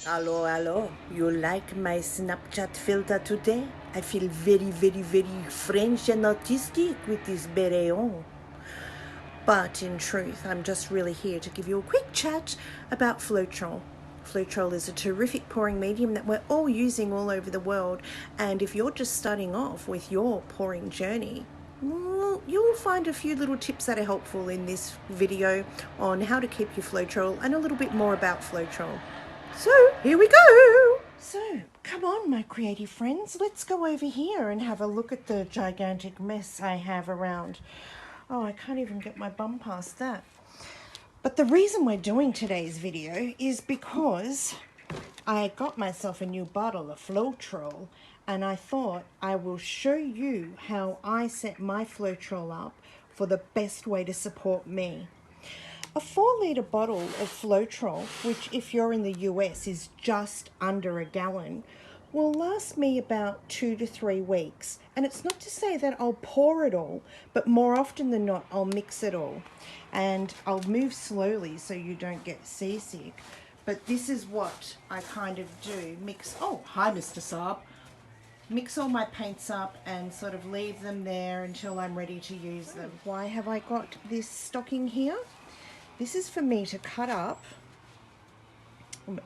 Hello, hello. You like my Snapchat filter today? I feel very, very, very French and artistic with this beret on. But in truth, I'm just really here to give you a quick chat about floetrol. Floetrol is a terrific pouring medium that we're all using all over the world. And if you're just starting off with your pouring journey, well, you'll find a few little tips that are helpful in this video on how to keep your floetrol and a little bit more about floetrol. So here we go. So come on, my creative friends, let's go over here and have a look at the gigantic mess I have around. Oh, I can't even get my bum past that. But the reason we're doing today's video is because I got myself a new bottle of floetrol, and I thought I will show you how I set my floetrol up for the best way to support me. A 4-litre bottle of floetrol, which if you're in the US is just under a gallon, will last me about 2 to 3 weeks. And it's not to say that I'll pour it all, but more often than not, I'll mix it all. And I'll move slowly so you don't get seasick. But this is what I kind of do. Mix, oh, hi Mr. Saab. Mix all my paints up and sort of leave them there until I'm ready to use them. Why have I got this stocking here? This is for me to cut up,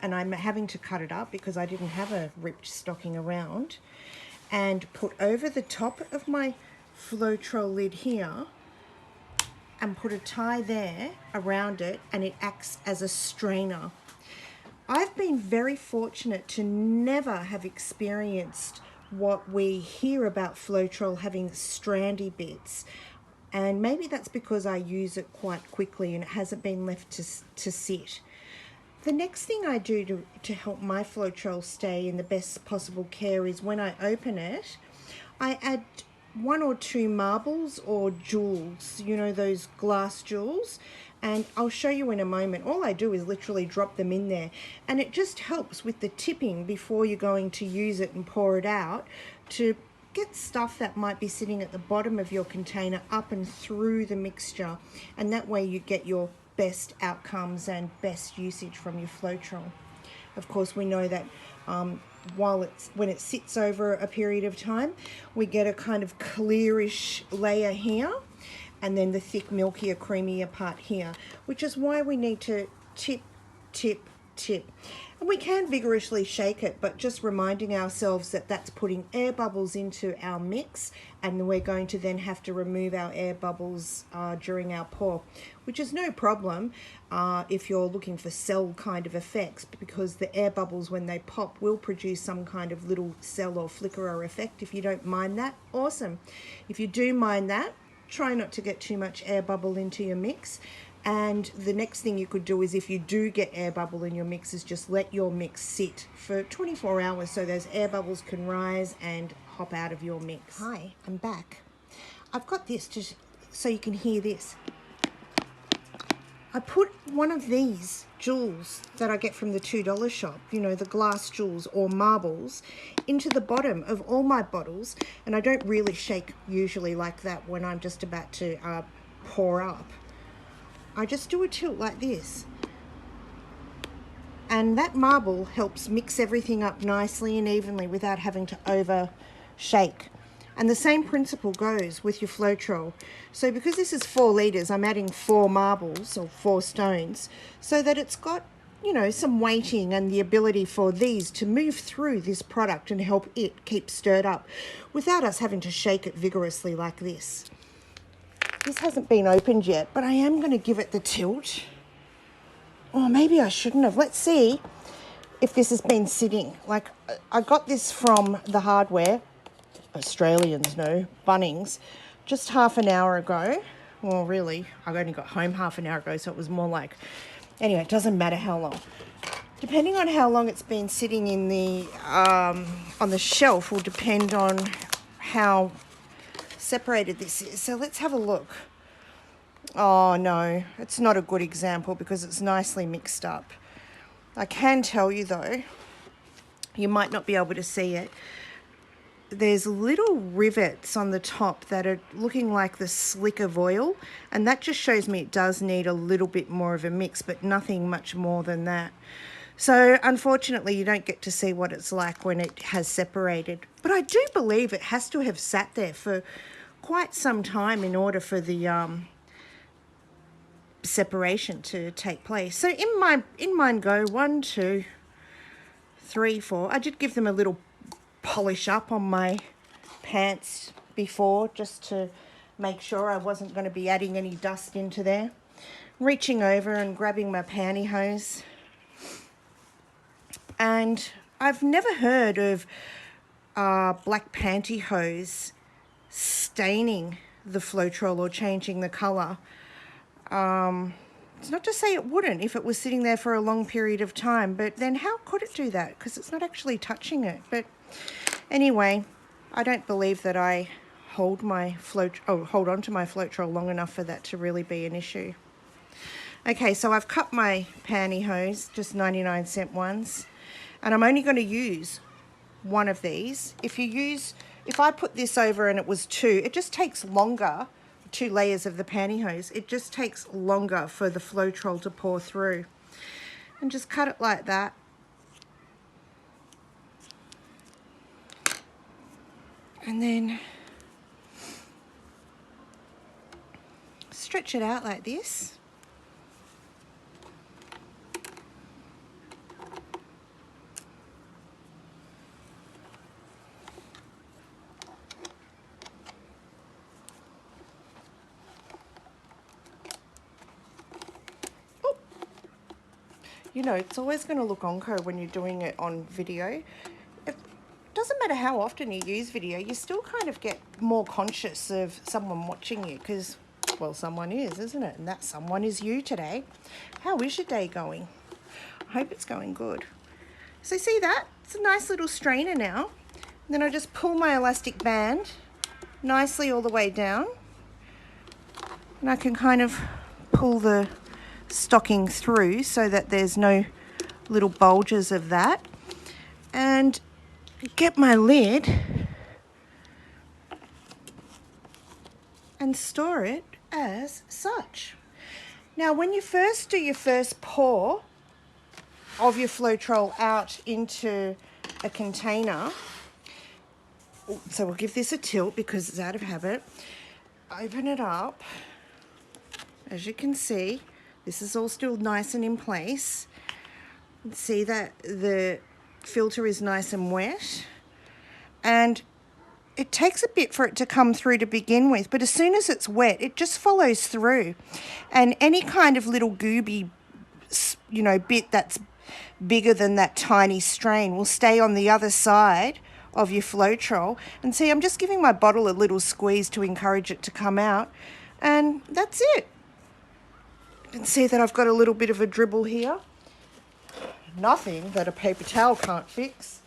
and I'm having to cut it up because I didn't have a ripped stocking around, and put over the top of my floetrol lid here and put a tie there around it, and it acts as a strainer. I've been very fortunate to never have experienced what we hear about floetrol having strandy bits. And maybe that's because I use it quite quickly and it hasn't been left to sit. The next thing I do to help my floetrol stay in the best possible care is when I open it, I add 1 or 2 marbles or jewels, you know, those glass jewels. And I'll show you in a moment. All I do is literally drop them in there. And it just helps with the tipping before you're going to use it and pour it out to get stuff that might be sitting at the bottom of your container up and through the mixture, and that way you get your best outcomes and best usage from your floetrol. Of course, we know that when it sits over a period of time, we get a kind of clearish layer here, and then the thick, milkier, creamier part here, which is why we need to tip, tip, tip. And we can vigorously shake it, but just reminding ourselves that that's putting air bubbles into our mix, and we're going to then have to remove our air bubbles during our pour, which is no problem if you're looking for cell kind of effects, because the air bubbles, when they pop, will produce some kind of little cell or flicker effect. If you don't mind that, awesome. If you do mind that, try not to get too much air bubble into your mix. And the next thing you could do is, if you do get air bubble in your mix, is just let your mix sit for 24 hours so those air bubbles can rise and hop out of your mix. Hi, I'm back. I've got this just so you can hear this. I put one of these jewels that I get from the $2 shop, you know, the glass jewels or marbles, into the bottom of all my bottles, and I don't really shake usually like that when I'm just about to pour up. I just do a tilt like this, and that marble helps mix everything up nicely and evenly without having to over shake. And the same principle goes with your floetrol. So because this is 4 litres, I'm adding 4 marbles or 4 stones so that it's got, you know, some weighting and the ability for these to move through this product and help it keep stirred up without us having to shake it vigorously like this. This hasn't been opened yet, but I am going to give it the tilt. Or maybe I shouldn't have. Let's see if this has been sitting. Like, I got this from the hardware, Australians know, Bunnings, just half an hour ago. Well, really, I only got home half an hour ago, so it was more like... Anyway, it doesn't matter how long. Depending on how long it's been sitting in the on the shelf will depend on how separated this is. So let's have a look. Oh no, it's not a good example because it's nicely mixed up. I can tell you though, you might not be able to see it, there's little rivets on the top that are looking like the slick of oil, and that just shows me it does need a little bit more of a mix, but nothing much more than that. So unfortunately, you don't get to see what it's like when it has separated. But I do believe it has to have sat there for quite some time in order for the separation to take place. So in mine go 1, 2, 3, 4. I did give them a little polish up on my pants before, just to make sure I wasn't going to be adding any dust into there. Reaching over and grabbing my pantyhose. And I've never heard of black pantyhose staining the floetrol or changing the colour. It's not to say it wouldn't if it was sitting there for a long period of time, but then how could it do that? Because it's not actually touching it. But anyway, I don't believe that I hold on to my floetrol long enough for that to really be an issue. Okay, so I've cut my pantyhose, just 99-cent ones, and I'm only going to use one of these. If I put this over and it was 2, it just takes longer, 2 layers of the pantyhose, it just takes longer for the floetrol to pour through. And just cut it like that. And then stretch it out like this. You know, it's always going to look onco when you're doing it on video. It doesn't matter how often you use video, you still kind of get more conscious of someone watching you because, well, someone is, isn't it? And that someone is you today. How is your day going? I hope it's going good. So see that? It's a nice little strainer now. And then I just pull my elastic band nicely all the way down. And I can kind of pull the stocking through so that there's no little bulges of that, and get my lid and store it as such. Now when you first do your first pour of your floetrol out into a container, so we'll give this a tilt because it's out of habit, open it up. As you can see, this is all still nice and in place. See that the filter is nice and wet. And it takes a bit for it to come through to begin with, but as soon as it's wet, it just follows through. And any kind of little gooby, you know, bit that's bigger than that tiny strain will stay on the other side of your floetrol. And see, I'm just giving my bottle a little squeeze to encourage it to come out. And that's it. You can see that I've got a little bit of a dribble here. Nothing that a paper towel can't fix.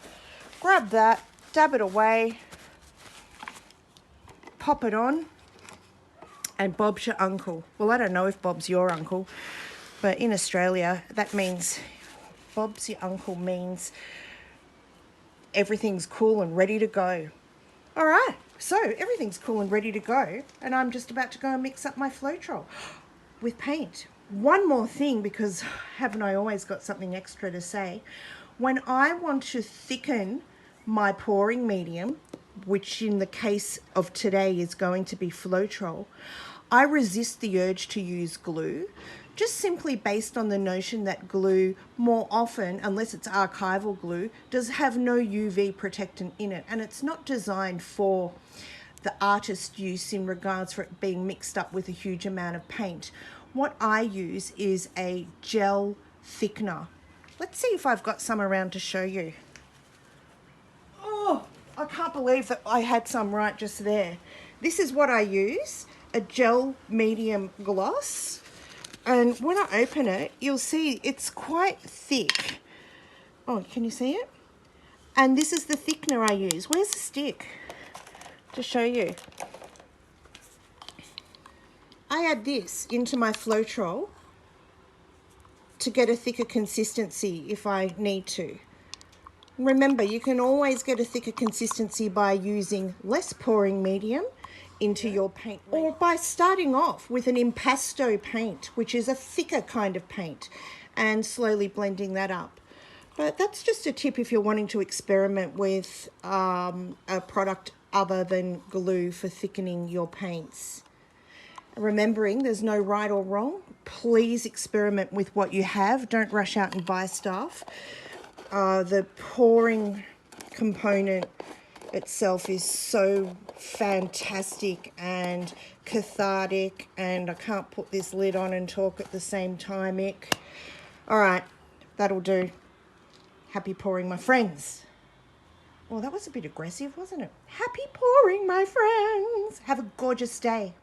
Grab that, dab it away, pop it on, and Bob's your uncle. Well, I don't know if Bob's your uncle, but in Australia, that means Bob's your uncle means everything's cool and ready to go. All right, so everything's cool and ready to go, and I'm just about to go and mix up my floetrol with paint. One more thing, because haven't I always got something extra to say? When I want to thicken my pouring medium, which in the case of today is going to be floetrol, I resist the urge to use glue, just simply based on the notion that glue more often, unless it's archival glue, does have no UV protectant in it, and it's not designed for the artist use in regards for it being mixed up with a huge amount of paint. What I use is a gel thickener. Let's see if I've got some around to show you. Oh, I can't believe that I had some right just there. This is what I use, a gel medium gloss. And when I open it, you'll see it's quite thick. Oh, can you see it? And this is the thickener I use. Where's the stick? To show you. I add this into my floetrol to get a thicker consistency if I need to. Remember, you can always get a thicker consistency by using less pouring medium into your paint, or by starting off with an impasto paint, which is a thicker kind of paint, and slowly blending that up. But that's just a tip if you're wanting to experiment with a product other than glue for thickening your paints. Remembering there's no right or wrong. Please experiment with what you have. Don't rush out and buy stuff. The pouring component itself is so fantastic and cathartic, and I can't put this lid on and talk at the same time, Mick. All right, that'll do. Happy pouring, my friends. Well, that was a bit aggressive, wasn't it? Happy pouring, my friends. Have a gorgeous day.